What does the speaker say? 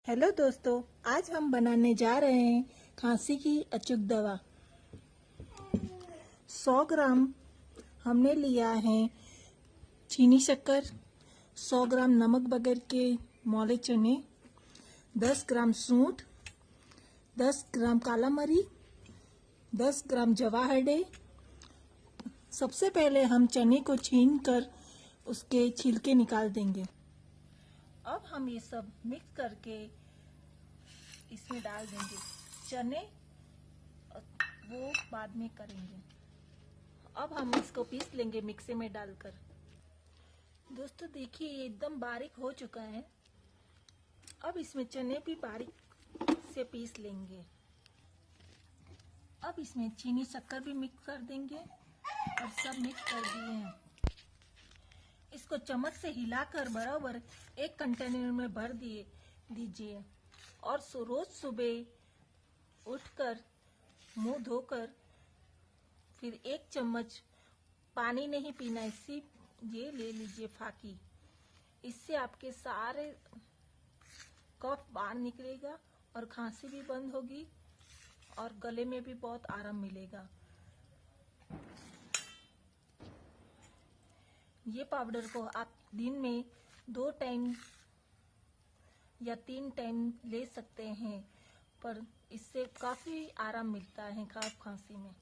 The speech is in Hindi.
हेलो दोस्तों, आज हम बनाने जा रहे हैं खांसी की अचूक दवा। 100 ग्राम हमने लिया है चीनी शक्कर, 100 ग्राम नमक बगैर के मौले चने, 10 ग्राम सूंठ, 10 ग्राम काला मरी, 10 ग्राम जवाहर। सबसे पहले हम चने को छीन कर उसके छिलके निकाल देंगे। अब हम ये सब मिक्स करके इसमें डाल देंगे। चने वो बाद में करेंगे। अब हम इसको पीस लेंगे मिक्सी में डालकर। दोस्तों देखिए, ये एकदम बारीक हो चुका है। अब इसमें चने भी बारीक से पीस लेंगे। अब इसमें चीनी शक्कर भी मिक्स कर देंगे और सब मिक्स कर दिए हैं। इसको चम्मच से हिलाकर बराबर एक कंटेनर में भर दीजिए और रोज सुबह उठकर मुंह धोकर फिर 1 चम्मच पानी नहीं पीना, ये ले लीजिए फाकी। इससे आपके सारे कफ बाहर निकलेगा और खांसी भी बंद होगी और गले में भी बहुत आराम मिलेगा। ये पाउडर को आप दिन में 2 टाइम या 3 टाइम ले सकते हैं, पर इससे काफी आराम मिलता है कफ खांसी में।